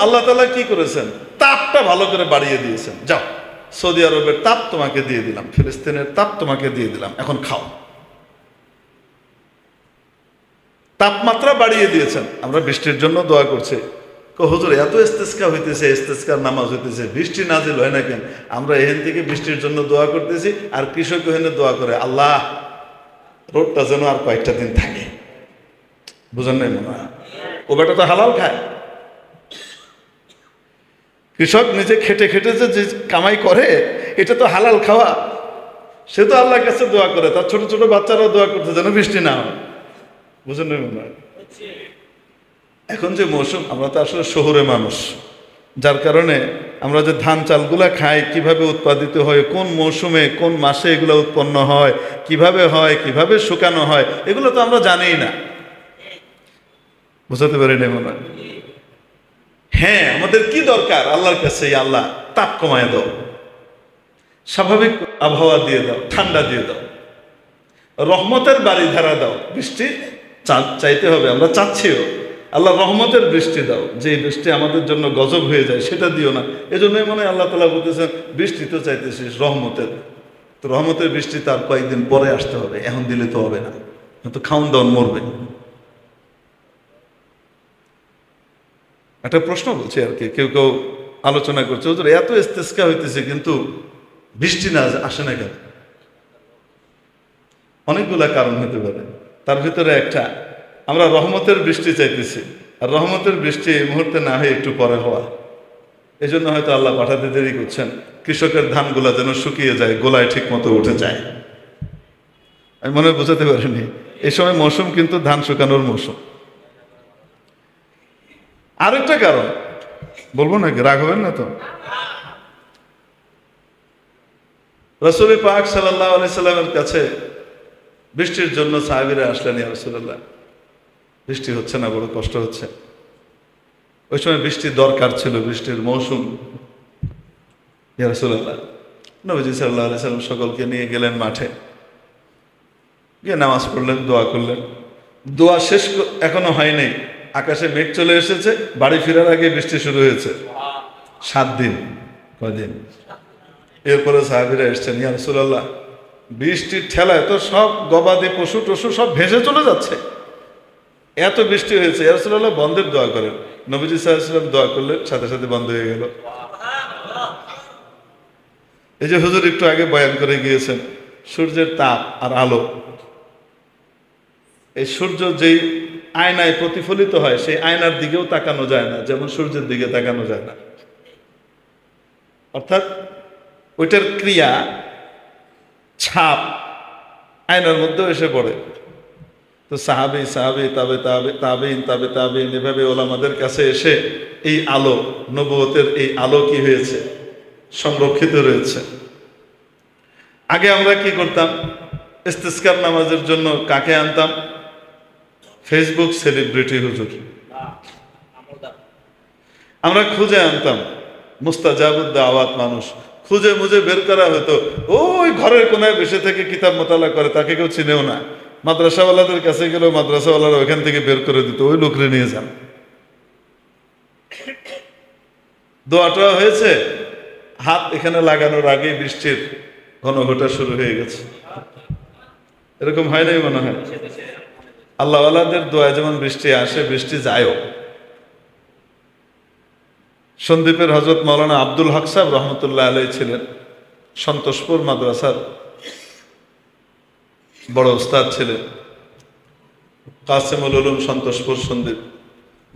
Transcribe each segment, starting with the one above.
আল্লাহ তাআলা কি করেছেন, তাপটা ভালো করে বাড়িয়ে দিয়েছেন। যাও, সৌদি আরবের তাপ তোমাকে দিয়ে দিলাম, ফিলিস্তিনের তাপ তোমাকে দিয়ে দিলাম, এখন খাও। তাপমাত্রা বাড়িয়ে দিয়েছেন। আমরা বৃষ্টির জন্য দোয়া করছি। হুজুর এত ইস্তেসকা হইতেছে, ইস্তেসকার নামাজ হইতেছে, বৃষ্টি নাজিল হয় না কেন? আমরা এখান থেকে বৃষ্টির জন্য দোয়া করতেছি, আর কৃষক ওখানে দোয়া করে, আল্লাহ রোডটা যেন আর কয়েকটা দিন থাকে। বুঝেন নাই মনে হয়? ও বেটা তো হালাল খায়। কৃষক নিজে খেটে খেটে যে কামাই করে, এটা তো হালাল খাওয়া। সে তো আল্লাহর কাছে দোয়া করে, তার ছোট ছোট বাচ্চারাও দোয়া করতে যেন বৃষ্টি না হয়। বুঝেন নাই মনে হয়? এখন যে মৌসুম, আমরা তো আসলে শহরে মানুষ, যার কারণে আমরা যে ধান চালগুলা খাই, কিভাবে উৎপাদিত হয়, কোন মৌসুমে কোন মাসে এগুলো উৎপন্ন হয়, কিভাবে শুকানো হয়, এগুলো তো আমরা জানিই না। বুঝাতে পারি না মনে হয়? হ্যাঁ, আমাদের কি দরকার? আল্লাহর কাছে, আল্লাহ তাপ কমায় দাও, স্বাভাবিক আবহাওয়া দিয়ে দাও, ঠান্ডা দিয়ে দাও, রহমতের বাড়ি ধারা দাও। বৃষ্টি চাইতে হবে, আমরা চাচ্ছিও। আল্লাহ রহমতের বৃষ্টি দাও, যে বৃষ্টি আমাদের জন্য গজব হয়ে যায়, সেটা দিও না। এজন্যই মনে হয় আল্লাহ তাআলা বলতেছেন, বৃষ্টি তো চাইতেছিস রহমতের, তো রহমতের বৃষ্টি তার কয়েকদিন পরে আসতে হবে, এখন দিলে তো হবে না, তো খাউন দাউন মরবে। একটা প্রশ্ন বলছি আর কি, কেউ কেউ আলোচনা করছে, হুজুর এত ইস্তেসকা হইতেছে কিন্তু বৃষ্টি না আসে না কেন? অনেকগুলা কারণ হতে পারে। তার ভিতরে একটা, আমরা রহমতের বৃষ্টি চাইতেছি, আর রহমতের বৃষ্টি এই মুহূর্তে না হয়ে একটু পরে হওয়া। এই জন্য হয়তো আল্লাহ পাঠাতে দেরি করছেন, কৃষকের ধানগুলা যেন শুকিয়ে যায়, গোলায় ঠিক মতো উঠে যায়। আমি মনে হয় বোঝাতে পারিনি। এই সময় মৌসুম কিন্তু ধান শুকানোর মৌসুম। আরেকটা কারণ বলবো নাকি, রাগ হবেন না তো? রাসূল পাক সাল্লাল্লাহু আলাইহি সাল্লামের কাছে বৃষ্টির জন্য সাহাবীরা আসলেন, ইয়া রাসূলুল্লাহ বৃষ্টি হচ্ছে না, বড় কষ্ট হচ্ছে। ওই সময় বৃষ্টির দরকার ছিল, বৃষ্টির মৌসুম। ইয়া রাসূলুল্লাহ, নবীজি সাল্লাল্লাহু আলাইহি সাল্লাম সকলকে নিয়ে গেলেন মাঠে, গিয়ে নামাজ পড়লেন, দোয়া করলেন। দোয়া শেষ এখনো হয়নি, আকাশে মেঘ চলে এসেছে, বাড়ি ফেরার আগে বৃষ্টি শুরু হয়েছে। 7 দিন। কয়দিন? এরপরে সাহাবীরা এসছেন, ইয়া রাসূলুল্লাহ বৃষ্টির ঠেলায় তো সব গবাদি পশু টশু সব ভেসে চলে যাচ্ছে, এত বৃষ্টি হয়েছে, ইয়া রাসূলুল্লাহ বন্ধের দোয়া করেন। নবীজি সাল্লাল্লাহু আলাইহি ওয়াসাল্লাম দোয়া করলেন, সাথে সাথে বন্ধ হয়ে গেল। এই যে হুজুর একটু আগে বয়ান করে গিয়েছেন, সূর্যের তাপ আর আলো, এই সূর্য যেই আয়নায় প্রতিফলিত হয়, সেই আয়নার দিকেও তাকানো যায় না, যেমন সূর্যের দিকে তাকানো যায় না। অর্থাৎ ওইটার ক্রিয়া, ছাপ আয়নার মধ্যেও এসে পড়ে। তো সাহাবী তাবেঈন এভাবে ওলামাদের কাছে এসে এই আলো, নবুয়তের এই আলো কি হয়েছে, সংরক্ষিত রয়েছে। আগে আমরা কি করতাম? ইস্তিসকার নামাজের জন্য কাকে আনতাম? ফেসবুক সেলিব্রিটি হুজুর। আমরা খুঁজে আনতাম মুস্তাজাবুদ দাওয়াত মানুষ, খুঁজে মুজে বের করা হতো। ওই ঘরের কোনায় বসে থেকে কিতাব মোতালা করে, তাকে কেউ চিনেও না। মাদ্রাসাওয়ালাদের কাছে গেলেও মাদ্রাসাওয়ালারা ওইখান থেকে বের করে দিত, ওই লোকরে নিয়ে যান। দোয়াটা হয়েছে, হাত এখানে লাগানোর আগে বৃষ্টির ঘনঘটা শুরু হয়ে গেছে। এরকম হয় নাই মনে হয়? আল্লাহওয়ালাদের দোয়া যেমন বৃষ্টি আসে, বৃষ্টি যায়ও। সন্দ্বীপের হযরত মাওলানা আব্দুল হক সাহেব রহমতুল্লাহ আলাইহি ছিলেন সন্তোষপুর মাদ্রাসার বড় উস্তাদ ছিলেন। কাসিমুল উলুম সন্তোষপুর সন্দ্বীপ,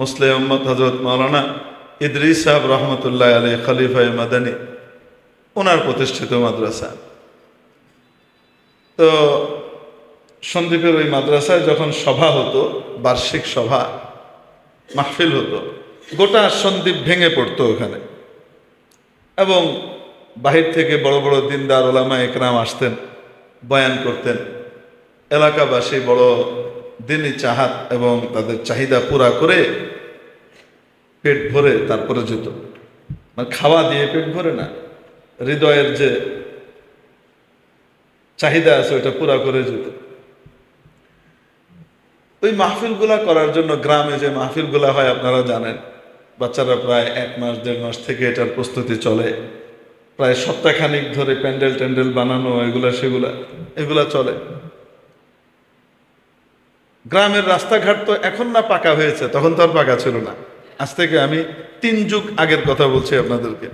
মুসলিম উম্মত হযরত মাওলানা ইদ্রিস সাহেব রহমতুল্লাহ আলাইহি খলিফায়ে মাদানী, ওনার প্রতিষ্ঠিত মাদ্রাসা। তো সন্দ্বীপের ওই মাদ্রাসায় যখন সভা হতো, বার্ষিক সভা মাহফিল হতো, গোটা সন্দ্বীপ ভেঙে পড়তো ওখানে। এবং বাহির থেকে বড় বড় দিনদার ওলামা একরাম আসতেন, বয়ান করতেন। এলাকাবাসী বড় দিনী চাহাত এবং তাদের চাহিদা পুরা করে পেট ভরে তারপরে যেত। মানে খাওয়া দিয়ে পেট ভরে না, হৃদয়ের যে চাহিদা আছে ওইটা পুরা করে যেত। ওই মাহফিলগুলা করার জন্য গ্রামে যে মাহফিলগুলা হয় আপনারা জানেন, বাচ্চারা প্রায় 1 মাস 1.5 মাস থেকে এটার প্রস্তুতি চলে, প্রায় সপ্তাহখানিক ধরে প্যান্ডেল ট্যান্ডেল বানানো এগুলা চলে। গ্রামের রাস্তাঘাট তো এখন না পাকা হয়েছে, তখন তো আর পাকা ছিল না। আজ থেকে আমি 3 যুগ আগের কথা বলছি আপনাদেরকে,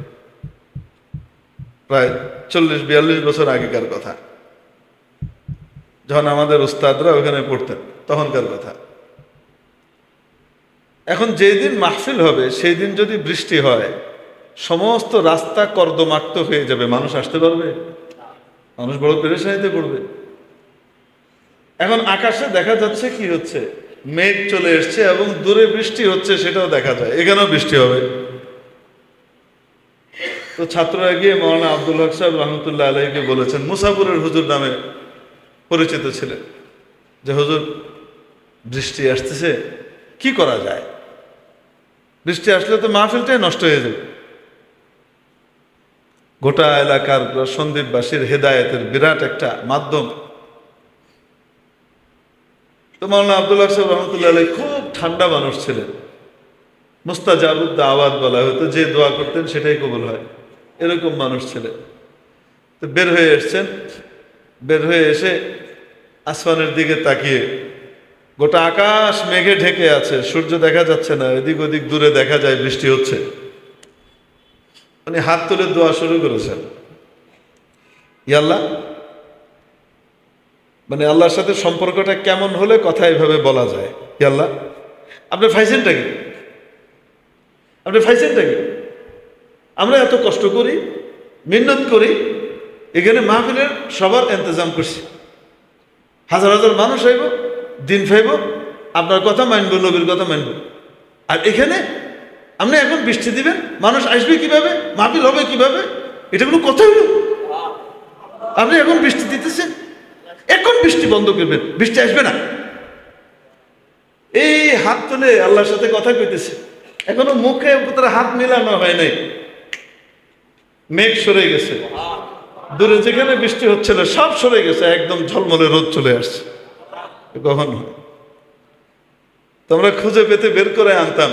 প্রায় 40-42 বছর আগেকার কথা, যখন আমাদের উস্তাদরা ওখানে পড়তেন তখনকার কথা। এখন যেই দিন মাহফিল হবে সেই দিন যদি বৃষ্টি হয়, সমস্ত রাস্তা কর্দমাক্ত হয়ে যাবে, মানুষ আসতে পারবে? মানুষ বড় পেরেশানিতে পড়বে। এখন আকাশে দেখা যাচ্ছে কি হচ্ছে, মেঘ চলে এসছে এবং দূরে বৃষ্টি হচ্ছে, সেটাও দেখা যায়, এখানেও বৃষ্টি হবে। তো ছাত্ররা গিয়ে মৌলানা আব্দুল হক সাহেব রহমতুল্লাহ আলাইকে বলেছেন, মুসাফুরের হুজুর নামে পরিচিত ছিলেন, যে হুজুর বৃষ্টি আসতেছে, কি করা যায়? বৃষ্টি আসলে তো মাহফিলটাই নষ্ট হয়ে যাবে। গোটা এলাকার সন্দীপবাসীর হেদায়েতের বিরাট একটা মাধ্যম। তো মাওলানা আব্দুল হক সাহেব রহমতুল্লাহ আলাইহি খুব ঠান্ডা মানুষ ছিলেন, মুস্তাজাবুদ দাওয়াত বলা হতো, যে দোয়া করতেন সেটাই কবুল হয়, এরকম মানুষ ছিলেন। তো বের হয়ে এসছেন, বের হয়ে এসে আসমানের দিকে তাকিয়ে, গোটা আকাশ মেঘে ঢেকে আছে, সূর্য দেখা যাচ্ছে না, এদিক ওদিক দূরে দেখা যায় বৃষ্টি হচ্ছে। উনি হাত তুলে দোয়া শুরু করেছেন, ইয়া আল্লাহ, মানে আল্লাহর সাথে সম্পর্কটা কেমন হলে কথা এইভাবে বলা যায়, ইয়া আল্লাহ আপনি ফাইছেনটা কি, আপনি ফাইছেনটা কি? আমরা এত কষ্ট করি, মিন্নত করি, এখানে মাহফিলের সবার ইন্তজাম করছি, হাজার হাজার মানুষ আইব, দিন ফাইব, আপনার কথা মানব, নবীর কথা মানব, আর এখানে আপনি এখন বৃষ্টি দিবেন, মানুষ আসবে কিভাবে, মাহফিল হবে কিভাবে? এটা কোনো কথা হলো? আপনি এখন বৃষ্টি দিতেছেন, এখন বৃষ্টি বন্ধ করবেন, বৃষ্টি আসবে না। এই হাত তুলে আল্লাহর সাথে কথা কইতেছে, এখনো মুখে তার হাত মিলানো হয় নাই। মেঘ সরে গেছে, দূরে যেখানে বৃষ্টি হচ্ছিল সব সরে গেছে, একদম ঝলমলে রোদ চলে আসছে। কখন তোমরা খুঁজে পেতে বের করে আনতাম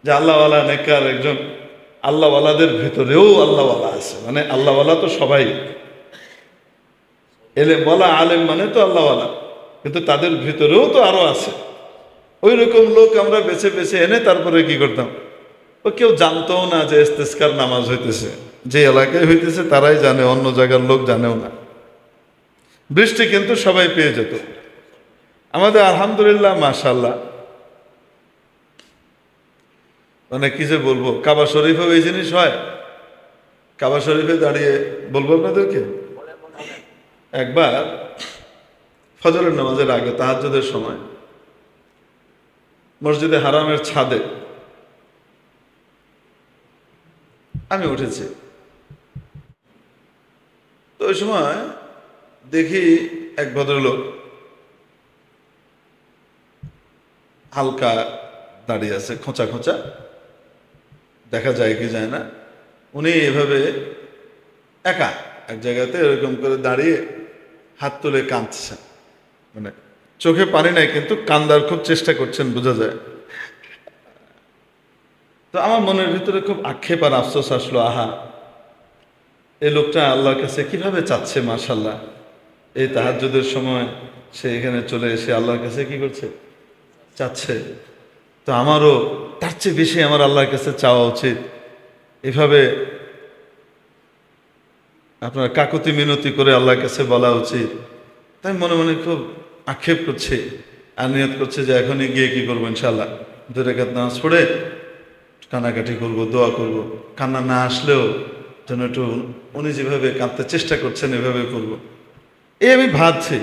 যে আল্লাহওয়ালা নেককার একজন, আল্লাহওয়ালাদের ভেতরেও আল্লাহওয়ালা আছে, মানে আল্লাহওয়ালা তো সবাই, এলেমওয়ালা আলেম মানে তো আল্লাহওয়ালা, কিন্তু তাদের ভিতরেও তো আরো আছে। ওই রকম লোক আমরা বেছে বেছে এনে তারপরে কি করতাম, ও কেউ জানতো না যে ইস্তেসকার নামাজ হইতেছে, যে এলাকায় হইতেছে তারাই জানে, অন্য জায়গার লোক জানেও না। বৃষ্টি কিন্তু সবাই পেয়ে যেত। আমাদের আলহামদুলিল্লাহ মাশাআল্লাহ, মানে কি যে বলবো, কাবা শরীফেও এই জিনিস হয়। কাবা শরীফে দাঁড়িয়ে বলবো আপনাদেরকে, একবার ফজরের নামাজের আগে তাহাজ্জুদের সময় মসজিদে হারামের ছাদে আমি উঠেছি। তো ওই সময় দেখি এক ভদ্রলোক হালকা দাঁড়িয়ে আছে, খোঁচা খোঁচা, দেখা যায় কি যায় না। উনি এভাবে একা এক জায়গাতে এরকম করে দাঁড়িয়ে হাত তুলে কাঁদছেন, মানে চোখে পানি নাই কিন্তু কান্দার খুব চেষ্টা করছেন, বোঝা যায়। তো আমার মনের ভিতরে খুব আক্ষেপ আর আফসোস আসলো, আহা, এই লোকটা আল্লাহর কাছে কিভাবে চাচ্ছে, মাশাআল্লাহ, এই তাহাজ্জুদের সময় সে এখানে চলে এসে আল্লাহর কাছে কি করছে, চাচ্ছে। তো আমারও তার চেয়ে বেশি আমার আল্লাহর কাছে চাওয়া উচিত, এভাবে আপনার কাকুতি মিনতি করে আল্লাহর কাছে বলা উচিত। তাই মনে মনে খুব আক্ষেপ করছে, আর নিয়ত করছে যে এখনই গিয়ে কি করবো, ইনশাআল্লাহ 2 রাকাত নামাজ পড়ে কান্নাকাটি করবো, দোয়া করবো, কান্না না আসলেও যেন একটু উনি যেভাবে কাঁদতে চেষ্টা করছেন এভাবে করবো, এই আমি ভাবছি।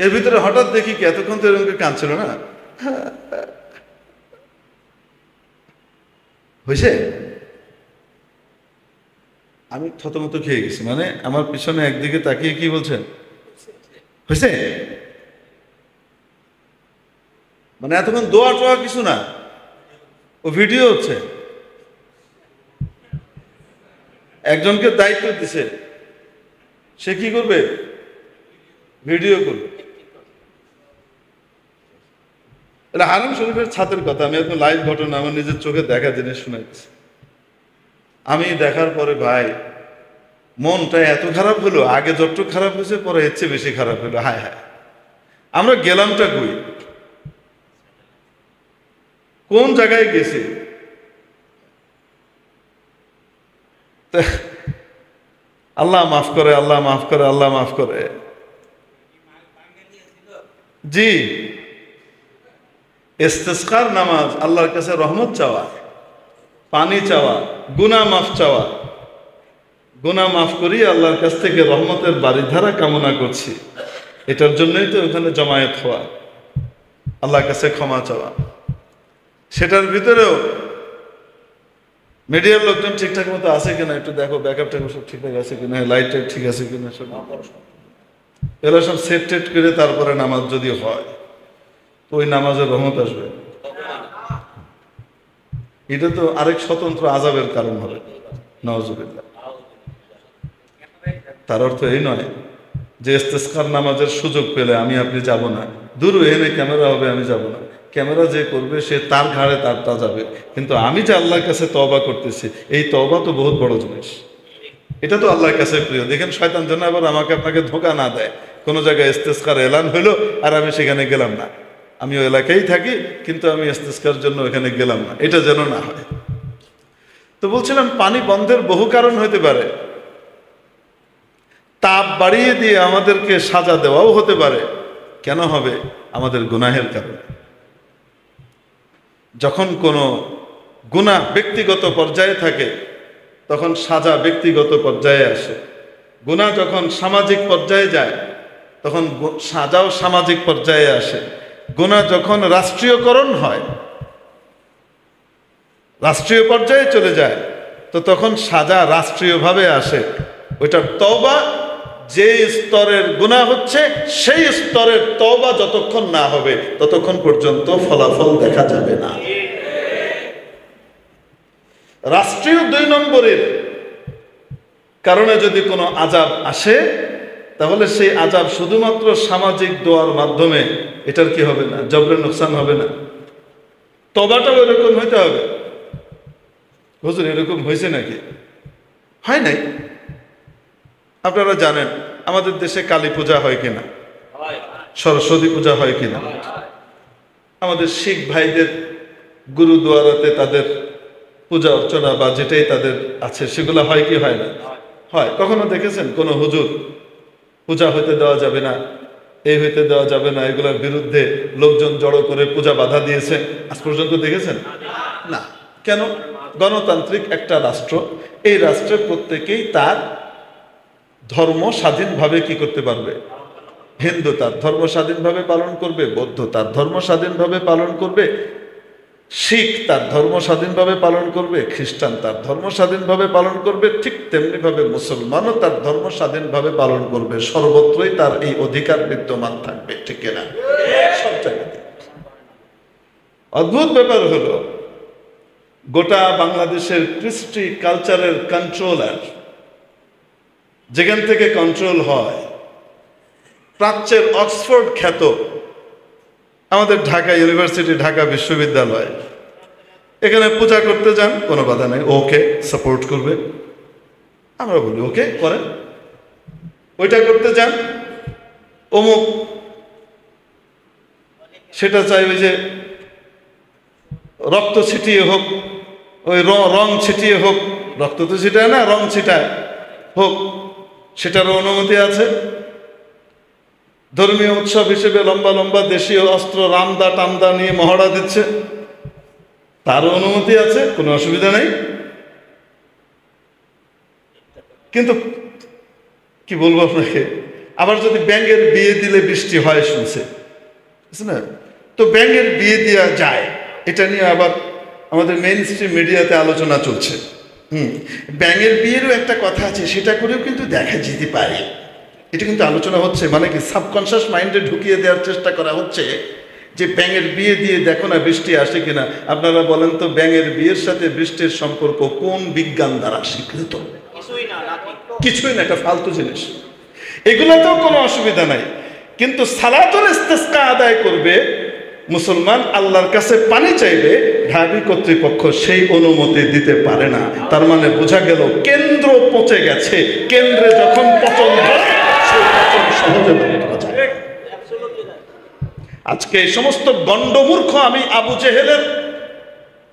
এর ভিতরে হঠাৎ দেখি কি, এতক্ষণ তো এরকম কাঁদছিল না, হয়েছে, আমি থতমত খেয়ে গেছি। মানে আমার পিছনে একদিকে তাকিয়ে কি বলছেন, হয়েছে, মানে এতক্ষণ দোয়া টোয়া কিছু না, ও ভিডিও হচ্ছে, একজনকে দায়িত্ব দিছে, সে কি করবে, ভিডিও করবে। এটা হারাম শরীফের ছাদের কথা, আমি একদম লাইভ ঘটনা, আমার নিজের চোখে দেখা জিনিস শুনাইছি। আমি দেখার পরে ভাই মনটা এত খারাপ হলো, আগে যতটুকু খারাপ হয়েছে পরে এর চেয়ে বেশি খারাপ হলো। হায় হায়, আমরা গেলামটা কই, কোন জায়গায় গেছি? আল্লাহ মাফ করে, আল্লাহ মাফ করে, আল্লাহ মাফ করে। জি, ইস্তেসকার নামাজ আল্লাহর কাছে রহমত চাওয়া, পানি চাওয়া, গুনাহ মাফ চাওয়া। গুনাহ মাফ করি আল্লাহর কাছ থেকে রহমতের বাড়িধারা কামনা করছি, এটার জন্যই তো ওখানে জমায়েত হওয়া, আল্লাহর কাছে ক্ষমা চাওয়া। সেটার ভিতরেও মিডিয়ার লোকজন ঠিকঠাক মতো আছে কিনা একটু দেখো, ব্যাকআপ ট্যাকআপ সব ঠিকঠাক আছে কিনা, লাইট টাইট ঠিক আছে কিনা, সব এগুলো সব সেট টেট করে তারপরে নামাজ যদি হয় তো ওই নামাজের রহমত আসবে। এটা তো আরেক স্বতন্ত্র আযাবের কারণ হবে, নাউজুবিল্লাহ। তার অর্থ এই নয় যে ইস্তেসকার নামাজের সুযোগ পেলে আমি আপনি যাব না, দূর এনে ক্যামেরা হবে আমি যাব না, ক্যামেরা যে করবে সে তার ঘাড়ে তারটা যাবে, কিন্তু আমি যে আল্লাহর কাছে তওবা করতেছি, এই তওবা তো বহুত বড় জিনিস, এটা তো আল্লাহর কাছে প্রিয়। দেখেন শয়তান যেন আবার আমাকে আপনাকে ধোঁকা না দেয়, কোনো জায়গায় ইস্তেসকার এলান হইলো আর আমি সেখানে গেলাম না, আমি ওই এলাকায় থাকি কিন্তু আমি ইস্তেসকার জন্য ওখানে গেলাম না, এটা যেন না হয়। তো বলছিলাম পানি বন্ধের বহু কারণ হতে পারে, তাপ বাড়িয়ে দিয়ে আমাদেরকে সাজা দেওয়াও হতে পারে। কেন হবে? আমাদের গুনাহের কারণে। যখন কোনো গুনাহ ব্যক্তিগত পর্যায়ে থাকে তখন সাজা ব্যক্তিগত পর্যায়ে আসে, গুনাহ যখন সামাজিক পর্যায়ে যায় তখন সাজাও সামাজিক পর্যায়ে আসে, গুনাহ যখন রাষ্ট্রীয়করণ হয়, রাষ্ট্রীয় পর্যায়ে চলে যায় তো তখন সাজা রাষ্ট্রীয়ভাবে আসে। ওইটার তওবা যে স্তরের গুনাহ হচ্ছে সেই স্তরের তওবা যতক্ষণ না হবে ততক্ষণ পর্যন্ত ফলাফল দেখা যাবে না। রাষ্ট্রীয় 2 নম্বরের কারণে যদি কোনো আযাব আসে তাহলে সেই আযাব শুধুমাত্র সামাজিক দোয়ার মাধ্যমে, এটার কি হবে না, জবরের নোকসান হবে না। তওবাটাও এরকম হইতে হবে। হুজুর এরকম হয়েছে নাকি? হয় নাই। আপনারা জানেন আমাদের দেশে কালী পূজা হয় কিনা, সরস্বতী পূজা হয় কিনা, আমাদের শিখ ভাইদের গুরুদুয়ারাতে তাদের পূজা অর্চনা বা যেটাই তাদের আছে সেগুলো হয় কি হয় না? হয়। কখনো দেখেছেন কোনো হুজুর পূজা হইতে দেওয়া যাবে না, এই হইতে দেওয়া যাবে না, এগুলোর বিরুদ্ধে লোকজন জড়ো করে পূজা বাধা দিয়েছে আজ পর্যন্ত দেখেছেন? না। কেন? গণতান্ত্রিক একটা রাষ্ট্র, এই রাষ্ট্রে প্রত্যেকেই তার ধর্ম স্বাধীনভাবে কি করতে পারবে। হিন্দু তার ধর্ম স্বাধীনভাবে পালন করবে, বৌদ্ধ তার ধর্ম স্বাধীনভাবে পালন করবে, শিখ তার ধর্ম স্বাধীনভাবে পালন করবে, খ্রিস্টান তার ধর্ম স্বাধীনভাবে পালন করবে, ঠিক তেমনিভাবে মুসলমানও তার ধর্ম স্বাধীনভাবে পালন করবে। সর্বত্রই তার এই অধিকার বিদ্যমান থাকবে, ঠিক না? সব জায়গাতে। অদ্ভুত ব্যাপার হলো গোটা বাংলাদেশের কৃষ্টি কালচারের কন্ট্রোলার, যেখান থেকে কন্ট্রোল হয়, প্রাচ্যের অক্সফোর্ড খ্যাত আমাদের ঢাকা ইউনিভার্সিটি, ঢাকা বিশ্ববিদ্যালয়, এখানে পূজা করতে যান, কোনো বাধা নেই, ওকে সাপোর্ট করবে, আমরা বলি ওকে করেন। ওইটা করতে যান অমুক, সেটা চাইবে যে রক্ত ছিটিয়ে হোক, ওই রং ছিটিয়ে হোক, রক্ত তো ছিটায় না, রং ছিটায় হোক, সেটারও অনুমতি আছে। ধর্মীয় উৎসব হিসেবে লম্বা লম্বা দেশীয় অস্ত্র রামদা টামদা নিয়ে মহড়া দিচ্ছে, তারও অনুমতি আছে, কোনো অসুবিধা নেই। কিন্তু কি বলবো আপনাকে, আবার যদি ব্যাঙের বিয়ে দিলে বৃষ্টি হয় শুনছে না, তো ব্যাঙের বিয়ে দেওয়া যায়, এটা নিয়ে আবার আমাদের মেইন স্ট্রিম মিডিয়াতে আলোচনা চলছে। ব্যাঙের বিয়েরও একটা কথা আছে, সেটা করেও কিন্তু দেখা যেতে পারে, এটা কিন্তু আলোচনা হচ্ছে। মানে কি, সাবকনশিয়াস মাইন্ডে ঢুকিয়ে দেওয়ার চেষ্টা করা হচ্ছে যে ব্যাঙের বিয়ে দিয়ে দেখো না বৃষ্টি আসে কিনা। আপনারা বলেন তো, ব্যাঙের বিয়ের সাথে বৃষ্টির সম্পর্ক কোন বিজ্ঞান দ্বারা স্বীকৃত? কিছুই না, একটা ফালতু জিনিস। এগুলোতেও কোনো অসুবিধা নাই, কিন্তু সালাতুল ইস্তিসকা আদায় করবে মুসলমান আল্লাহর কাছে পানি চাইবে, ঢাবি কর্তৃপক্ষ সেই অনুমতি দিতে পারে না। তার মানে বোঝা গেল কেন্দ্র পচে গেছে। কেন্দ্রে যখন পচন ধরে সেই পচন সহজে দূর করা যায়। আজকে এই সমস্ত গণ্ডমূর্খ, আমি আবু জেহেলের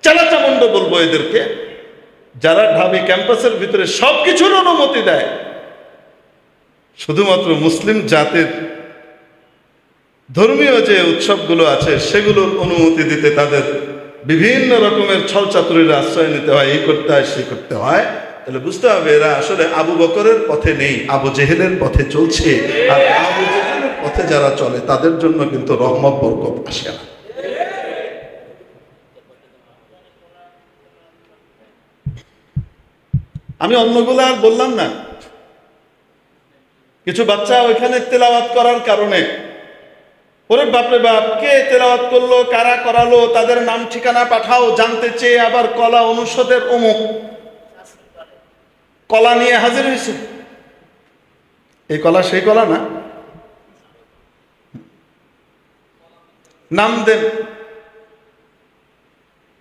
চালাচামুন্ড বলবো এদেরকে, যারা ঢাবি ক্যাম্পাসের ভিতরে সবকিছুর অনুমতি দেয়, শুধুমাত্র মুসলিম জাতির ধর্মীয় যে উৎসবগুলো আছে সেগুলোর অনুমতি দিতে তাদের বিভিন্ন রকমের ছলচাতুরির আশ্রয় নিতে হয়, এই করতে হয় সেই করতে হয়। তাহলে বুঝতে হবে এরা আসলে আবু বকরের পথে নেই, আবু জেহেলের পথে চলছে। আর আবু জেহেলের পথে যারা চলে তাদের জন্য কিন্তু রহমত বরকত আসে না। আমি অন্যগুলো আর বললাম না। কিছু বাচ্চা ওইখানে তেলাওয়াত করার কারণে, ওরে বাপরে বাপ, কে তেলাওয়াত করলো, কারা করালো, তাদের নাম ঠিকানা পাঠাও জানতে চেয়ে আবার কলা অনুষদের অমুক কলা নিয়ে হাজির হয়েছে। এই কলা সেই কলা না, নাম দেন।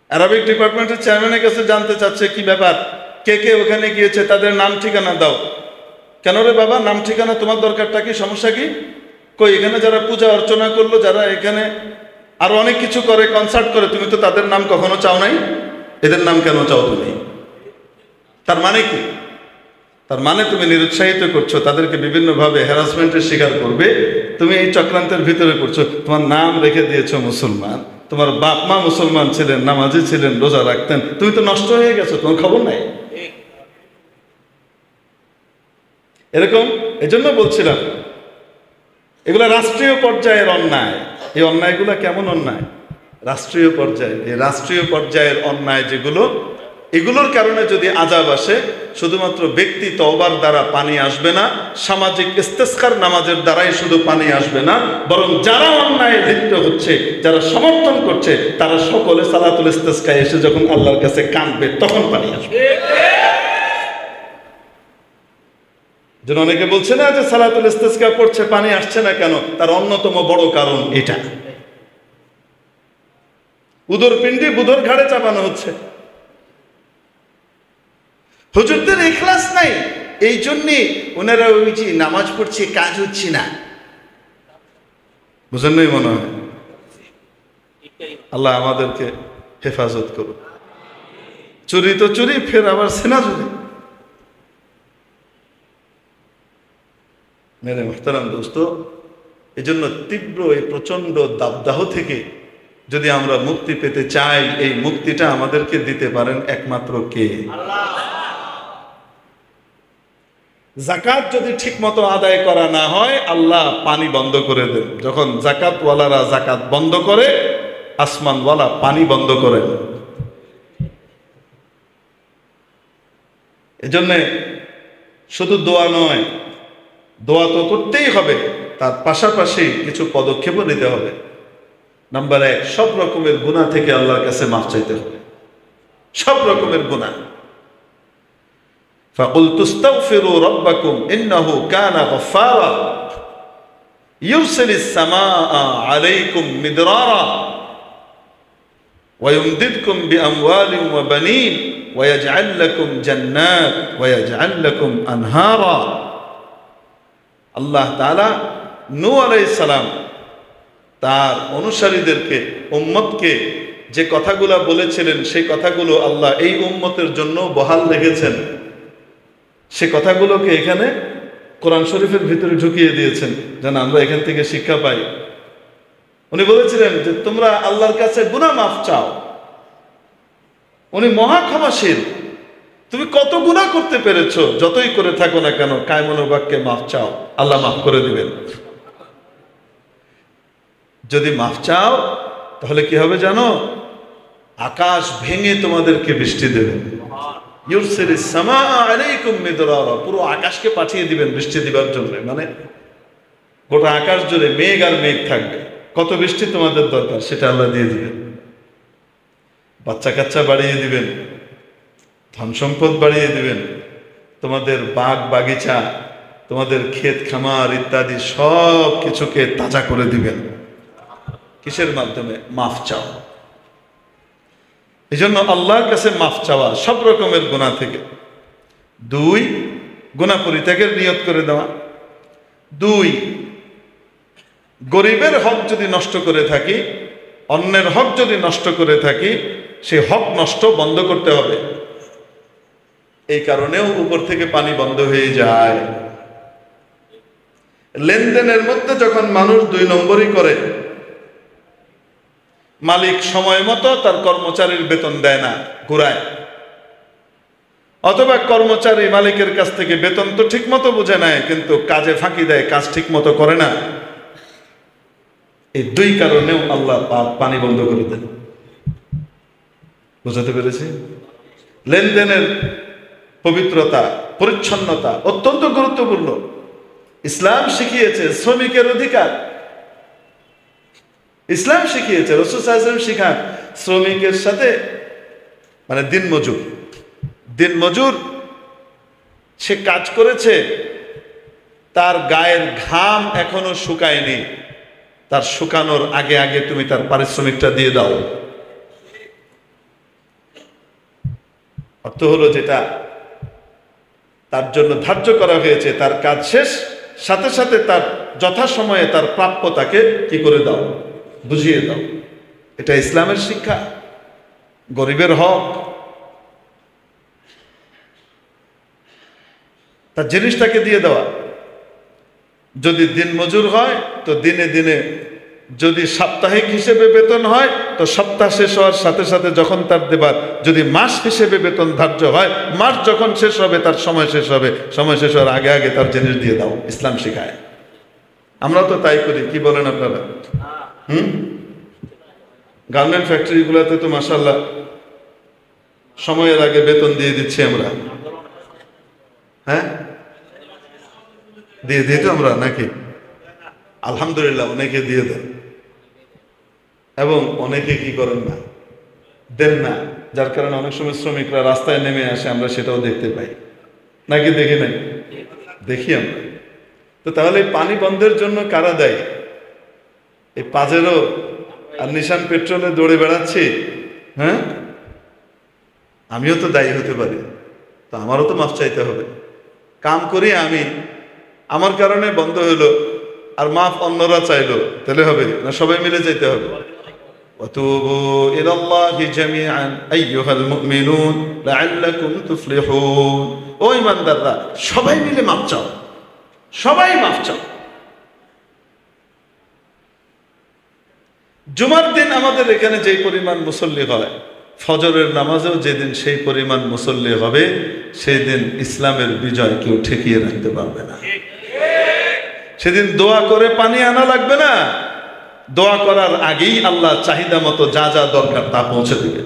আরবিক ডিপার্টমেন্টের চেয়ারম্যানের কাছে জানতে চাচ্ছে কি ব্যাপার, কে কে ওখানে গিয়েছে, তাদের নাম ঠিকানা দাও। কেন রে বাবা, নাম ঠিকানা তোমার দরকারটা কি, সমস্যা কি? কই এখানে যারা পূজা অর্চনা করলো, যারা এখানে আরো অনেক কিছু করে, কনসার্ট করে, তুমি তো তাদের নাম কখনো চাও নাই, এদের নাম কেন চাও তুমি? তার মানে কি? তার মানে তুমি নিরুৎসাহিত করছো, তাদেরকে বিভিন্নভাবে হ্যারাসমেন্টের শিকার করবে। তুমি এই চক্রান্তের ভিতরে পড়ছো। তোমার নাম রেখে দিয়েছো মুসলমান, তোমার বাপ মা মুসলমান ছিলেন, নামাজি ছিলেন, রোজা রাখতেন, তুমি তো নষ্ট হয়ে গেছো, তোমার খবর নাই। এরকম এজন্য বলছিলাম এগুলো রাষ্ট্রীয় পর্যায়ের অন্যায়। এই অন্যায়গুলো কেমন অন্যায়? রাষ্ট্রীয় পর্যায়ে। এই রাষ্ট্রীয় পর্যায়ের অন্যায় যেগুলো, এগুলোর কারণে যদি আযাব আসে, শুধুমাত্র ব্যক্তি তওবার দ্বারা পানি আসবে না, সামাজিক ইস্তেসকার নামাজের দ্বারাই শুধু পানি আসবে না, বরং যারা অন্যায় লিপ্ত হচ্ছে, যারা সমর্থন করছে, তারা সকলে সালাতুল ইস্তেসকায় এসে যখন আল্লাহর কাছে কাঁদবে তখন পানি আসবে। যেন অনেকে বলছে না যে সালাতুল ইস্তেসকা পড়ছে পানি আসছে না কেন, তার অন্যতম বড় কারণ এটা। উদর পিণ্ডি বুধর ঘাড়ে চাপানো হচ্ছে। হুজুরদের ইখলাস নাই, এই জন্যে ওনারা ওই যে নামাজ পড়ছে, কাজ হচ্ছে না। বুঝেন নাই মনে হয়? আল্লাহ আমাদেরকে হেফাজত করুন। চুরি তো চুরি, ফের আবার সেনা চুরি। মেরে মুহতারাম দোস্ত, এই জন্য তীব্র এই প্রচন্ড দাবদাহ থেকে যদি আমরা মুক্তি পেতে চাই, এই মুক্তিটা আমাদেরকে দিতে পারেন একমাত্র কে? যাকাত যদি ঠিক মতো আদায় করা না হয়, আল্লাহ পানি বন্ধ করে দেন। যখন যাকাতওয়ালারা যাকাত বন্ধ করে, আসমানওয়ালা পানি বন্ধ করেন। এজন্যে শুধু দোয়া নয়, দোয়া তো করতেই হবে, তার পাশাপাশি কিছু পদক্ষেপও নিতে হবে। নাম্বার 1, সব রকমের গুনাহ থেকে আল্লাহর কাছে মাফ চাইতে হবে, সব রকমের গুনাহ। فَقُلْتُ اسْتَغْفِرُوا رَبَّكُمْ إِنَّهُ كَانَ غَفَّارًا يُرْسِلِ السَّمَاءَ عَلَيْكُمْ مِدْرَارًا وَيُمْدِدْكُمْ بِأَمْوَالٍ وَبَنِينَ وَيَجْعَلْ لَكُمْ جَنَّاتٍ وَيَجْعَلْ لَكُمْ أَنْهَارًا। আল্লাহ তাআলা নূহ আলাইহিস সালাম তার অনুসারীদেরকে, উম্মতকে যে কথাগুলো বলেছিলেন, সেই কথাগুলো আল্লাহ এই উম্মতের জন্য বহাল রেখেছেন। সে কথাগুলোকে এখানে কোরআন শরীফের ভিতরে ঢুকিয়ে দিয়েছেন, যেন আমরা এখান থেকে শিক্ষা পাই। উনি বলেছিলেন যে তোমরা আল্লাহর কাছে গুনাহ মাফ চাও, উনি মহা ক্ষমাশীল। তুমি কত গুনাহ করতে পেরেছো, যতই করে থাকো না কেন, কায়মন বাক্যে মাফ চাও, আল্লাহ মাফ করে দিবেন। যদি মাফ চাও তাহলে কি হবে জানো? আকাশ ভেঙে তোমাদেরকে বৃষ্টি দেবেন। ইউরসিলিস সামাআ আলাইকুম মিদরারা, পুরো আকাশকে পাঠিয়ে দিবেন বৃষ্টি দিবার জন্য। মানে গোটা আকাশ জুড়ে মেঘ আর মেঘ থাকবে। কত বৃষ্টি তোমাদের দরকার সেটা আল্লাহ দিয়ে দিবেন। বাচ্চা কাচ্চা বাড়িয়ে দিবেন, ধন সম্পদ বাড়িয়ে দিবেন, তোমাদের বাগ বাগিচা, তোমাদের ক্ষেত খামার ইত্যাদি সব কিছুকে তাজা করে দিবেন। কিসের মাধ্যমে? মাফ চাওয়া। এই জন্য আল্লাহর কাছে মাফ চাওয়া সব রকমের গুনাহ থেকে। 2, গুনাহ পরিত্যাগের নিয়ত করে দেওয়া। 2, গরিবের হক যদি নষ্ট করে থাকি, অন্যের হক যদি নষ্ট করে থাকি, সেই হক নষ্ট বন্ধ করতে হবে। এই কারণেও উপর থেকে পানি বন্ধ হয়ে যায়। লেনদেনের মধ্যে যখন মানুষ 2 নম্বরই করে, মালিক সময় মতো তার কর্মচারীর বেতন দেয় না, ঘুরায়, অথবা কর্মচারী মালিকের কাছ থেকে বেতন তো ঠিক মতো বুঝে নেয় কিন্তু কাজে ফাঁকি দেয়, কাজ ঠিক মতো করে না, এই 2 কারণেও আল্লাহ পানি বন্ধ করে দেন। বুঝাতে পেরেছি? লেনদেনের পবিত্রতা, পরিচ্ছন্নতা অত্যন্ত গুরুত্বপূর্ণ। ইসলাম শিখিয়েছে শ্রমিকের অধিকার। ইসলাম শিখিয়েছে, রাসূল সাল্লাল্লাহু আলাইহি ওয়াসাল্লাম শিখান শ্রমিকের সাথে, মানে দিনমজুর সে কাজ করেছে, তার গায়ের ঘাম এখনো শুকায়নি, তার শুকানোর আগে আগে তুমি তার পারিশ্রমিকটা দিয়ে দাও। অর্থ হলো যেটা তার জন্য ধার্য করা হয়েছে, তার কাজ শেষ, সাথে সাথে তার যথাসময়ে তার প্রাপ্য তাকে কি করে দাও, বুঝিয়ে দাও। এটা ইসলামের শিক্ষা। গরিবের হক, তার জিনিসটাকে দিয়ে দেওয়া। যদি দিন মজুর হয় তো দিনে দিনে, যদি সাপ্তাহিক হিসেবে বেতন হয় তো সপ্তাহ শেষ হওয়ার সাথে সাথে যখন তার দেবার, যদি মাস হিসেবে বেতন ধার্য হয়, মাস যখন শেষ হবে তার সময় শেষ হবে, সময় শেষ হওয়ার আগে আগে তার জিনিস দিয়ে দাও। ইসলাম শেখায়। আমরা তো তাই করি, কি বলেন আপনারা? গার্মেন্ট ফ্যাক্টরিগুলোতে তো মাশাআল্লাহ সময়ের আগে বেতন দিয়ে দিচ্ছি আমরা। হ্যাঁ, দিয়ে দিই তো আমরা, নাকি? আলহামদুলিল্লাহ, অনেকে দিয়ে দেন এবং অনেকে কি করেন না, দেন না, যার কারণে অনেক সময় শ্রমিকরা রাস্তায় নেমে আসে, আমরা সেটাও দেখতে পাই, নাকি দেখি নাই? দেখি আমরা। তো তাহলে পানি বন্ধের জন্য কারা দায়ী? এই পাজেরো আর নিশান পেট্রোলে দৌড়ে বেড়াচ্ছি, হ্যাঁ, আমিও তো দায়ী হতে পারি, তো আমারও তো মাফ চাইতে হবে। কাম করি আমি, আমার কারণে বন্ধ হলো, আর মাফ অন্যরা চাইলো, তাহলে হবে না? সবাই মিলে যেতে হবে। ওয়াতুবু ইলাল্লাহি জামিআন আইয়ুহাল মুমিনুন লাআল্লাকুম তুফলিহুন। ও ঈমানদাররা, সবাই মিলে মাফ চাও, সবাই মাফ চাও। জুমার দিন আমাদের এখানে যেই পরিমাণ মুসল্লি হয়, ফজরের নামাজেও যেদিন সেই পরিমাণ মুসল্লি হবে, সেই দিন ইসলামের বিজয় কেউ ঠেকিয়ে রাখতে পারবে না। সেদিন দোয়া করে পানি আনা লাগবে না, দোয়া করার আগেই আল্লাহ চাহিদা মতো যা যা দরকার তা পৌঁছে দিবে।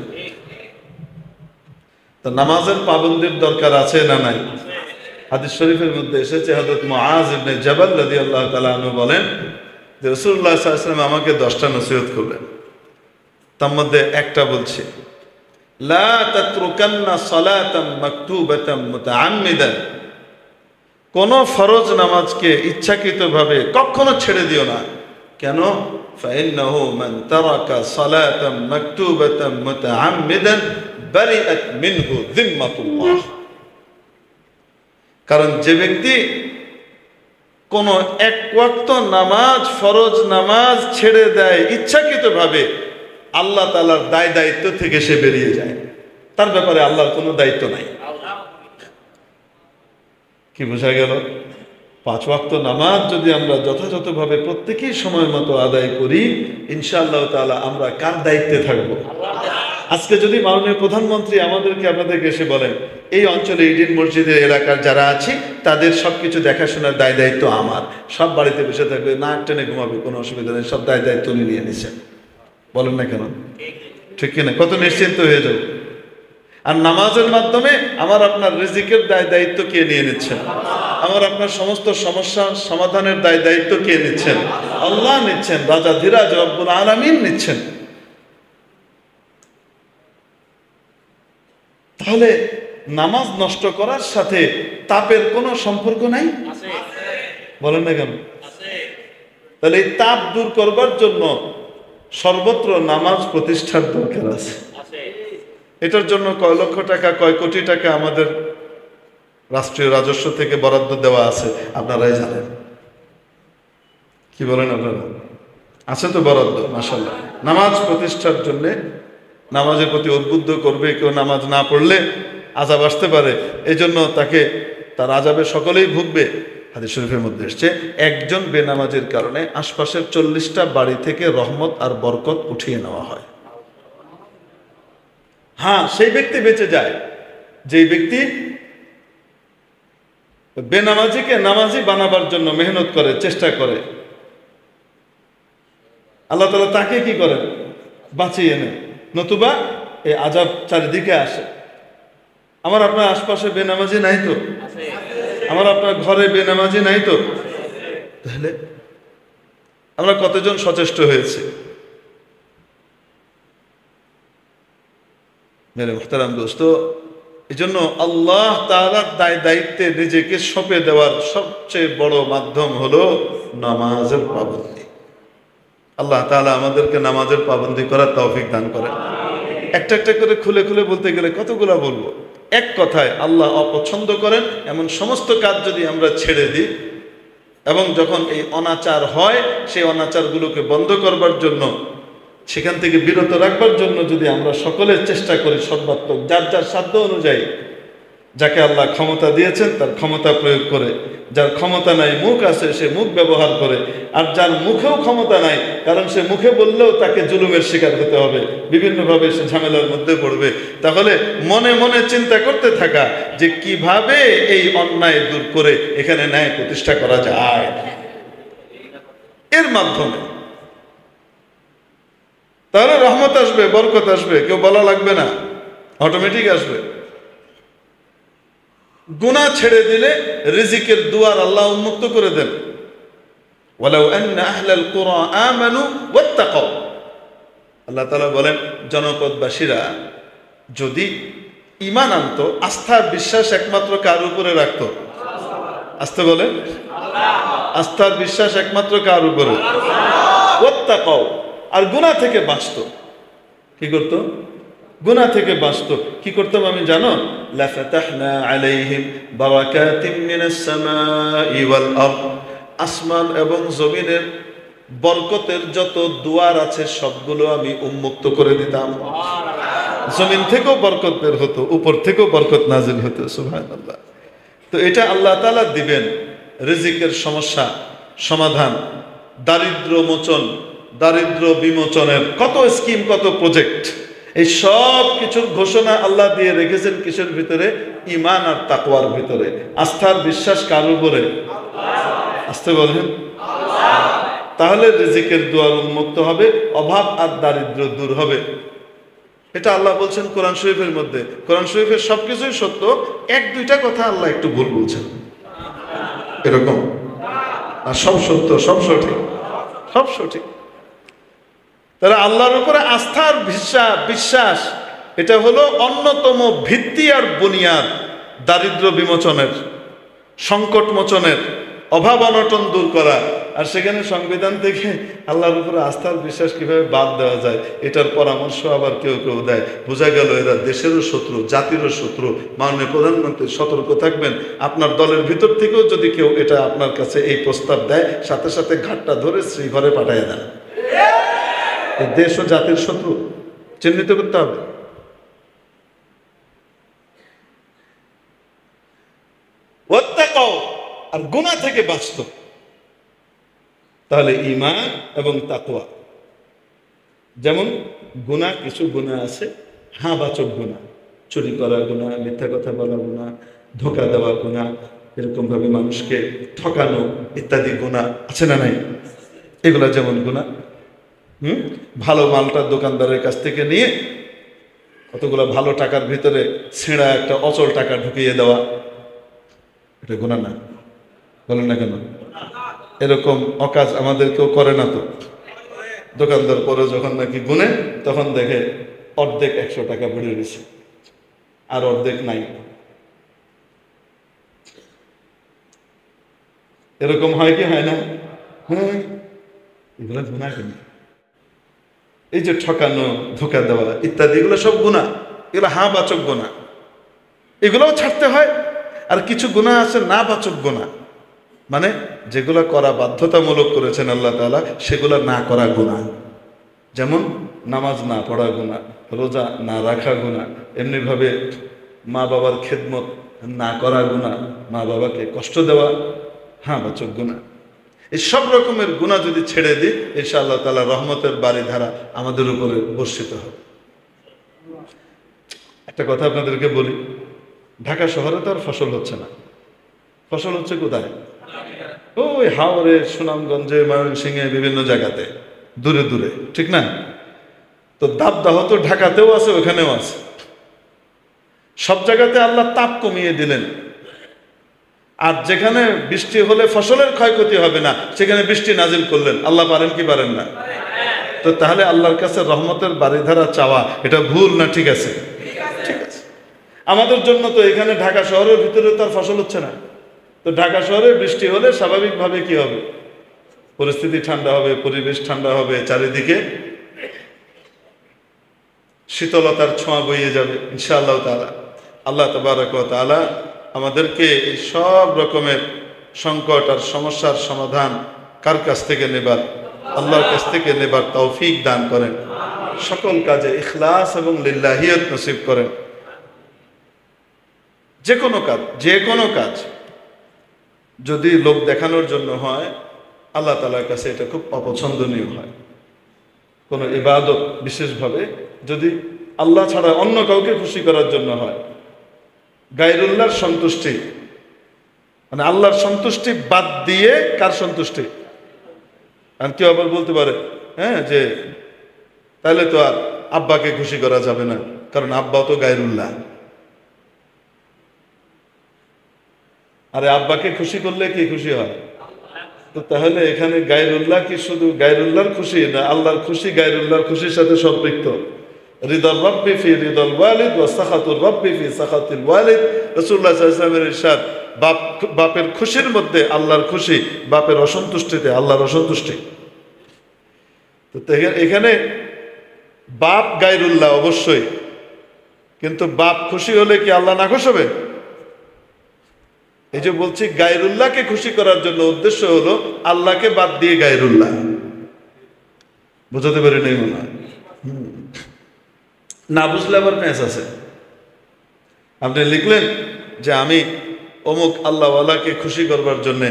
তো নামাজের পাবন্দির দরকার আছে না নাই? হাদিস শরীফের মধ্যে এসেছে, হযরত মুআজ ইবনে জাবাল রাদিয়াল্লাহু তাআলা আনহু বলেন যে রাসূলুল্লাহ সাল্লাল্লাহু আলাইহি ওয়াসাল্লাম আমাকে 10টা নসিহত করলেন, তার মধ্যে একটা বলছে, লা তাতরুকান্না সালাতাম মাকতুবাতাম মুতাআম্মিদান। কোন ফরজ নামাজকে ইচ্ছাকৃতভাবে কখনো ছেড়ে দিও না। কেন? ফাইন্নাহু মান তারাকা সালাতাম মাকতুবাতাম মুতাআম্মিদান বারিআত মিনহু যিম্মাতুল্লাহ। কারণ যে ব্যক্তি কোন এক ওয়াক্ত নামাজ, ফরজ নামাজ ছেড়ে দেয় ইচ্ছাকৃতভাবে, আল্লাহ তাআলার দায় দায়িত্ব থেকে সে বেরিয়ে যায়, তার ব্যাপারে আল্লাহর কোনো দায়িত্ব নাই। কি বোঝা গেল? 5 ওয়াক্ত নামাজ যদি আমরা যথাযথভাবে প্রত্যেকেই সময় মতো আদায় করি, ইনশাআল্লাহ তাআলা আমরা কার দায়িত্বে থাকবো? আজকে যদি মাননীয় প্রধানমন্ত্রী আপনাদেরকে এসে বলেন, এই অঞ্চলে ইডেন মসজিদের এলাকার যারা আছি তাদের সবকিছু দেখাশোনার দায় দায়িত্ব আমার, সব বাড়িতে বসে থাকবে, না টেনে ঘুমাবে, কোনো অসুবিধা নেই, সব দায় দায়িত্ব নিয়ে নিছেন, বলেন না কেন? ঠিক কিনা? কত নিশ্চিন্ত হয়ে যাবে। আর নামাজের মাধ্যমে আমার আপনার রিজিকের দায় দায়িত্ব কে নিয়ে নিচ্ছেন? আমার আপনার সমস্ত সমস্যা সমাধানের দায় দায়িত্ব কে নিচ্ছেন? আল্লাহ নিচ্ছেন, রাজা ধীরাজ রব্বুল আলামিন নিচ্ছেন। তাহলে নামাজ নষ্ট করার সাথে তাপের কোনো সম্পর্ক নাই? বলেন না কেন? তাহলে এই তাপ দূর করবার জন্য সর্বত্র নামাজ প্রতিষ্ঠার দরকার আছে। এটার জন্য কয় লক্ষ টাকা, কয় কোটি টাকা আমাদের রাষ্ট্রীয় রাজস্ব থেকে বরাদ্দ দেওয়া আছে, আপনারাই জানেন। কি বলেন আপনারা? আছে তো বরাদ্দ, মাশাআল্লাহ। নামাজ প্রতিষ্ঠার জন্য, নামাজের প্রতি উদ্বুদ্ধ করবে, কেউ নামাজ না পড়লে আযাব আসতে পারে, এই জন্য তাকে, তার আযাবে সকলেই ভুগবে। হাদিস শরীফের মধ্যে এসছে, একজন বেনামাজের কারণে আশপাশের 40টা বাড়ি থেকে রহমত আর বরকত উঠিয়ে নেওয়া হয়। হ্যাঁ, সেই ব্যক্তি বেঁচে যায় যেই ব্যক্তি বেনামাজিকে নামাজি বানাবার জন্য মেহনত করে, চেষ্টা করে। আল্লাহ তাআলা তাকে কি করেন? বাঁচিয়ে নেন, নতুবা এই আযাব চারিদিকে আসে। আমার আপনার আশপাশে বেনামাজি নাই তো? আমার আপনার ঘরে বেনামাজি নাই তো? তাহলে আমরা কতজন সচেষ্ট হয়েছে? মেরে মুহতারাম দোস্ত, এই জন্য আল্লাহ তাআলার দায়িত্বে নিজেকে সঁপে দেওয়ার সবচেয়ে বড় মাধ্যম হলো নামাজের পাবন্দি। আল্লাহ তাআলা আমাদেরকে নামাজের পাবন্দি করার তৌফিক দান করেন। একটা একটা করে খুলে খুলে বলতে গেলে কতগুলা বলবো। এক কথায়, আল্লাহ অপছন্দ করেন এমন সমস্ত কাজ যদি আমরা ছেড়ে দিই, এবং যখন এই অনাচার হয় সেই অনাচারগুলোকে বন্ধ করবার জন্য, সেখান থেকে বিরত রাখবার জন্য যদি আমরা সকলে চেষ্টা করি সর্বাত্মক, যার যার সাধ্য অনুযায়ী, যাকে আল্লাহ ক্ষমতা দিয়েছেন তার ক্ষমতা প্রয়োগ করে, যার ক্ষমতা নাই, মুখ আছে, সে মুখ ব্যবহার করে, আর যার মুখেও ক্ষমতা নাই, কারণ সে মুখে বললেও তাকে জুলুমের শিকার হতে হবে, বিভিন্নভাবে সে ঝামেলার মধ্যে পড়বে, তাহলে মনে মনে চিন্তা করতে থাকা যে কিভাবে এই অন্যায় দূর করে এখানে ন্যায় প্রতিষ্ঠা করা যায়। এর মাধ্যমে তাহলে রহমত আসবে, বরকত আসবে, কেউ বলা লাগবে না, অটোমেটিক আসবে। গুনাহ ছেড়ে দিলে রিজিকের দুয়ার আল্লাহ উন্মুক্ত করে দেন। ওয়ালাউ আন্না আহলাল কুরা আমানু ওয়াত্তাকাউ, আল্লাহ তাআলা বলেন, জনপদবাসীরা যদি ঈমান আনতো, আস্থা বিশ্বাস একমাত্র কার উপরে রাখতো? আস্তে বলেন, আস্থার বিশ্বাস একমাত্র কার উপরে? ওয়াত্তাকাউ, আর গুনাহ থেকে বাঁচতো। কি করতো? গুনাহ থেকে বাঁচতো। কি করতাম আমি জানো? লাফাতাহনা আলাইহিম বারাকাতিম মিনাস সামাই ওয়াল আরদ, আসমান এবং জমিনের বরকতের যত দুয়ার আছে সবগুলো আমি উন্মুক্ত করে দিতাম। জমিন থেকেও বরকত বের হতো, উপর থেকেও বরকত নাজিল হতো। সুবহানাল্লাহ। তো এটা আল্লাহ তাআলা দিবেন রিজিকের সমস্যা সমাধান, দারিদ্র মোচন, দারিদ্র বিমোচনের কত স্কিম, কত প্রজেক্ট, এই সব কিছুর ঘোষণা আল্লাহ দিয়ে রেখেছেন কিসের ভিতরে? ঈমান আর তাকওয়ার ভিতরে। আস্থার বিশ্বাস কার উপরে? আস্তে বলেন। তাহলে রিজিকের দুয়ার উন্মুক্ত হবে, অভাব আর দারিদ্র দূর হবে। এটা আল্লাহ বলছেন কোরআন শরীফের মধ্যে। কোরআন শরীফের সবকিছুই সত্য, এক দুইটা কথা আল্লাহ একটু ভুল বলছেন, এরকম। আর সব সত্য, সব সঠিক, সব সঠিক। তাহলে আল্লাহর উপরে আস্থার বিশ্বাস, এটা হলো অন্যতম ভিত্তি আর বুনিয়াদ দারিদ্র বিমোচনের, সংকট মোচনের, অভাব অনটন দূর করা। আর সেখানে সংবিধান থেকে আল্লাহর উপরে আস্থার বিশ্বাস কিভাবে বাদ দেওয়া যায়, এটার পরামর্শ আবার কেউ কেউ দেয়। বোঝা গেল এরা দেশেরও শত্রু, জাতিরও শত্রু। মাননীয় প্রধানমন্ত্রী সতর্ক থাকবেন, আপনার দলের ভিতর থেকেও যদি কেউ এটা আপনার কাছে এই প্রস্তাব দেয়, সাথে সাথে ঘাটটা ধরে শ্রীঘরে পাঠিয়ে দেন। দেশ ও জাতির শত্রু চিহ্নিত করতে হবে। ওয়াত্তাকাউ, আর গুনাহ থেকে বাঁচত। তাহলে ঈমান এবং তাকওয়া, যেমন গুনাহ, কিছু গুনাহ আছে হ্যাঁ বাচক গুনাহ, চুরি করা গুনাহ, মিথ্যা কথা বলা গুনাহ, ধোঁকা দেওয়া গুনাহ, এরকম ভাবে মানুষকে ঠকানো ইত্যাদি গুনাহ আছে না নাই? এগুলা যেমন গুনাহ। ভালো মালটা দোকানদারের কাছ থেকে নিয়ে কতগুলো ভালো টাকার ভিতরে ছেঁড়া একটা অচল টাকা ঢুকিয়ে দেওয়া, এটা গুনাহ না? বলেন না কেন? এরকম অকাজ আমাদের কেউ করে না তো? দোকানদার পরে যখন নাকি গুনে, তখন দেখে অর্ধেক 100 টাকা বেড়ে গেছে, আর অর্ধেক নাই। এরকম হয় কি হয় না? হ্যাঁ, এগুলো গুনাহ কেন? এই যে ঠকানো, ধোঁকা দেওয়া ইত্যাদি, এগুলো সব গুনাহ, এগুলো হা বাচক গুনাহ, এগুলোও ছাড়তে হয়। আর কিছু গুনাহ আছে না বাচক গুনাহ, মানে যেগুলো করা বাধ্যতামূলক করেছেন আল্লাহ তাআলা, সেগুলো না করা গুনাহ। যেমন নামাজ না পড়া গুনাহ, রোজা না রাখা গুনাহ, এমনিভাবে মা বাবার খেদমত না করা গুনাহ, মা বাবাকে কষ্ট দেওয়া হ্যাঁ বাচক গুনাহ। এই সব রকমের গুনাহ যদি ছেড়ে দিই, ইনশাআল্লাহ তাআলা রহমতের বারিধারা আমাদের উপরে বর্ষিত হবে। একটা কথা আপনাদেরকে বলি, ঢাকা শহরে তো আর ফসল হচ্ছে না, ফসল হচ্ছে কোথায়? ওই হাওড়ে, সুনামগঞ্জে, ময়মনসিংহে, বিভিন্ন জায়গাতে, দূরে দূরে, ঠিক না? তো দাবদাহ তো ঢাকাতেও আছে, ওখানেও আছে। সব জায়গাতে আল্লাহ তাপ কমিয়ে দিলেন, আর যেখানে বৃষ্টি হলে ফসলের ক্ষয়ক্ষতি হবে না, সেখানে বৃষ্টি নাজিল করলেন। আল্লাহ পারেন কি পারেন না? তো তাহলে আল্লাহর কাছে রহমতের বারিধারা চাওয়া এটা ভুল না ঠিক আছে? ঠিক আছে। আমাদের জন্য তো এখানে ঢাকা শহরের ভিতরে তো আর ফসল হচ্ছে না। তো ঢাকা শহরে বৃষ্টি হলে স্বাভাবিকভাবে কি হবে? পরিস্থিতি ঠান্ডা হবে, পরিবেশ ঠান্ডা হবে, চারিদিকে শীতলতার ছোঁয়া বইয়ে যাবে ইনশাআল্লাহ তাআলা। আল্লাহ তাবারক ওয়া তাআলা আমাদেরকে এই সব রকমের সংকট আর সমস্যার সমাধান কার কাছ থেকে নেবার? আল্লাহর কাছ থেকে নেবার তৌফিক দান করেন। সকল কাজে ইখলাস এবং লিল্লাহিয়ত নসিব করেন। যে কোনো কাজ যদি লোক দেখানোর জন্য হয়, আল্লাহ তাআলার কাছে এটা খুব অপছন্দনীয় হয়। কোনো ইবাদত বিশেষভাবে যদি আল্লাহ ছাড়া অন্য কাউকে খুশি করার জন্য হয়, গায়রুল্লাহর সন্তুষ্টি, মানে আল্লাহর সন্তুষ্টি বাদ দিয়ে কার সন্তুষ্টি? আর কেউ আবার বলতে পারে হ্যাঁ যে তাহলে তো আর আব্বাকে খুশি করা যাবে না, কারণ আব্বাও তো গায়রুল্লাহ। আরে আব্বাকে খুশি করলে কি খুশি হয়? তো তাহলে এখানে গায়রুল্লাহ কি শুধু গায়রুল্লাহর খুশি না, আল্লাহর খুশি গায়রুল্লাহর খুশির সাথে সম্পৃক্ত? রিদার রাব্বি ফি রিদাল ওয়ালিদ ওয়া সাখাতুর রাব্বি ফি সাখাতিল ওয়ালিদ। রাসূলুল্লাহ সাল্লাল্লাহু আলাইহি ওয়াসাল্লামের ইরশাদ, বাপের খুশির মধ্যে আল্লাহর খুশি, বাপের অসন্তুষ্টিতে আল্লাহর অসন্তুষ্টি। তো এখানে বাপ গায়রুল্লাহ অবশ্যই, কিন্তু বাপ খুশি হলে কি আল্লাহ নাখুশ হবে? এই যে বলছি গায়রুল্লাহকে খুশি করার জন্য উদ্দেশ্য হলো আল্লাহকে বাদ দিয়ে গায়রুল্লাহ। বুঝাতে পারি নাই মনে হয়? না বুঝলে আবার ম্যাচ আছে। আপনি লিখলেন যে আমি অমুক আল্লাহওয়ালাকে খুশি করবার জন্য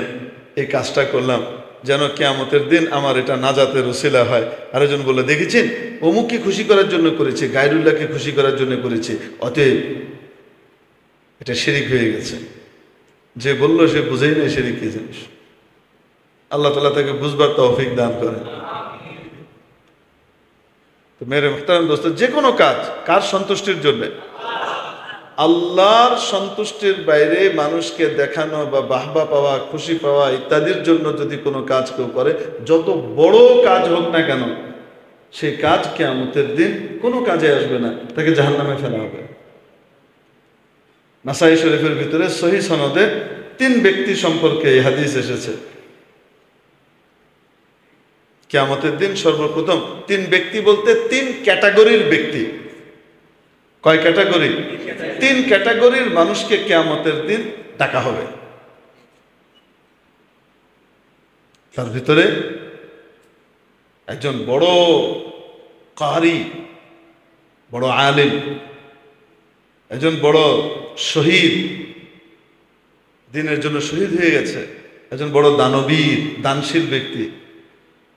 এই কাজটা করলাম, যেন কিয়ামতের দিন আমার এটা নাজাতের উসিলা হয়। আরেকজন বলে, দেখেছেন অমুককে খুশি করার জন্য করেছে, গায়রুল্লাহকে খুশি করার জন্য করেছে, অতএব এটা শিরিক হয়ে গেছে। যে বললো সে বুঝেই নেই শিরিক কি জিনিস। আল্লাহ তাআলা তাকে বুঝবার তৌফিক দান করেন। তো মেরে মুহতারাম দোস্ত, যে কোনো কাজ কার সন্তুষ্টির জন্য? আল্লাহর সন্তুষ্টির বাইরে মানুষকে দেখানো বা বাহবা পাওয়া, খুশি পাওয়া ইত্যাদির জন্য যদি কোনো কাজ কেউ করে, যত বড় কাজ হোক না কেন, সেই কাজ কিয়ামতের দিন কোনো কাজে আসবে না, তাকে জাহান্নামে ফেলা হবে। নাসাই শরীফের ভিতরে সহিহ সনদে 3 ব্যক্তি সম্পর্কে এই হাদিস এসেছে। কিয়ামতের দিন সর্বপ্রথম 3 ব্যক্তি বলতে 3 ক্যাটাগরির ব্যক্তি। কয় ক্যাটাগরি? 3 ক্যাটাগরির মানুষকে কিয়ামতের দিন ডাকা হবে। তার ভিতরে একজন বড় কারি, বড় আলিম, একজন বড় শহীদ, দিনের জন্য শহীদ হয়ে গেছে, একজন বড় দানবীর, দানশীল ব্যক্তি,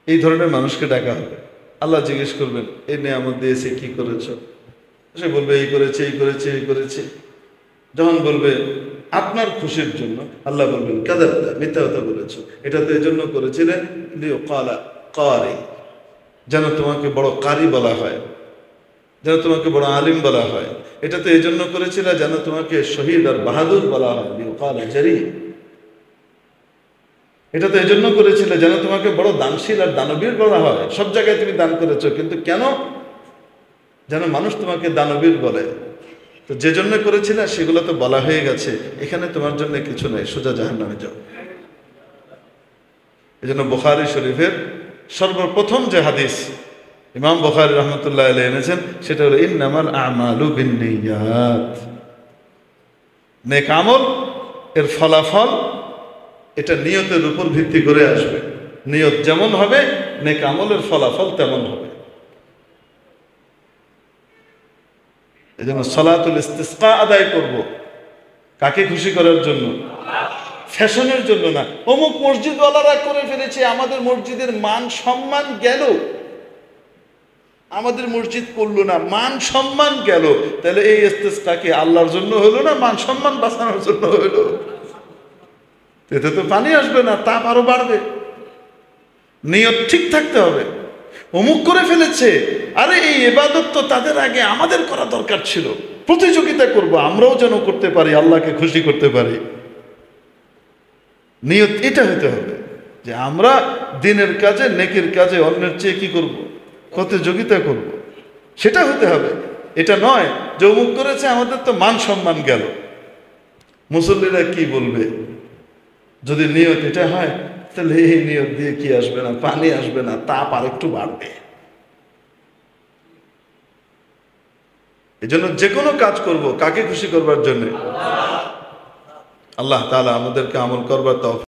এই ধরনের মানুষকে ডাকা হবে। আল্লাহ জিজ্ঞেস করবেন, এই নিয়ামত দিয়েছে কি করেছো? সে বলবে এই করেছে, এই করেছে, এই করেছে। যখন বলবে আপনার খুশির জন্য, আল্লাহ বলবেন কাযাবতা, মিথ্যা কথা বলেছো, এটা তো এই জন্য করেছিলেন লিয়ুকালা কারি, যেন তোমাকে বড় কারি বলা হয়, যেন তোমাকে বড় আলিম বলা হয়। এটা তো এই জন্য করেছিলে যেন তোমাকে শহীদ আর বাহাদুর বলা হয়, লিয়ুকালা জারি। এটা তো এই জন্য করেছিলে যেন তোমাকে বড় দানশীল আর দানবীর বলা হয়। সব জায়গায় তুমি দান করেছো, কিন্তু কেন? যেন মানুষ তোমাকে দানবীর বলে। তো যে জন্য করেছিলে সেগুলো তো বলা হয়ে গেছে, এখানে তোমার জন্য কিছু নেই, সোজা জাহান্নামে যাও। এই জন্য বুখারী শরীফের সর্বপ্রথম যে হাদিস, ইমাম বুখারী রাহমাতুল্লাহ আলাইহি এনেছেন, সেটা হলো ইন্নামাল আমালু বিন্নিয়াত। নেক আমল এর ফলাফল এটা নিয়তের উপর ভিত্তি করে আসবে। নিয়ত যেমন হবে নেক আমলের ফলাফল তেমন হবে। এই জন্য সালাতুল ইস্তিসকা আদায় করব কাকে খুশি করার জন্য? ফ্যাশনের জন্য না। অমুক মসজিদওয়ালারা করে ফেলেছে, আমাদের মসজিদের মান সম্মান গেল, আমাদের মসজিদ করলো না, মান সম্মান গেল। তাহলে এই ইস্তিসকা কি আল্লাহর জন্য হলো না মান সম্মান বাঁচানোর জন্য হলো? এতে তো পানি আসবে না, তাপ আরো বাড়বে। নিয়ত ঠিক থাকতে হবে। অমুক করে ফেলেছে, আরে এই ইবাদত তো তাদের আগে আমাদের করা দরকার ছিল, প্রতিযোগিতা করব, আমরাও যেন করতে পারি, আল্লাহকে খুশি করতে পারি। নিয়ত এটা হতে হবে যে আমরা দিনের কাজে নেকির কাজে অন্যের চেয়ে কি করব? প্রতিযোগিতা করব। সেটা হতে হবে। এটা নয় যে অমুক করেছে আমাদের তো মান সম্মান গেল। মুসল্লিরা কি বলবে? যদি নিয়ত এটা হয় তাহলে এই নিয়ত দিয়ে কি আসবে না? পানি আসবে না, তাপ আর একটু বাড়বে। এই জন্য যে কোনো কাজ করব কাকে খুশি করবার জন্য? আল্লাহ তাআলা আমাদেরকে আমল করবার তৌফিক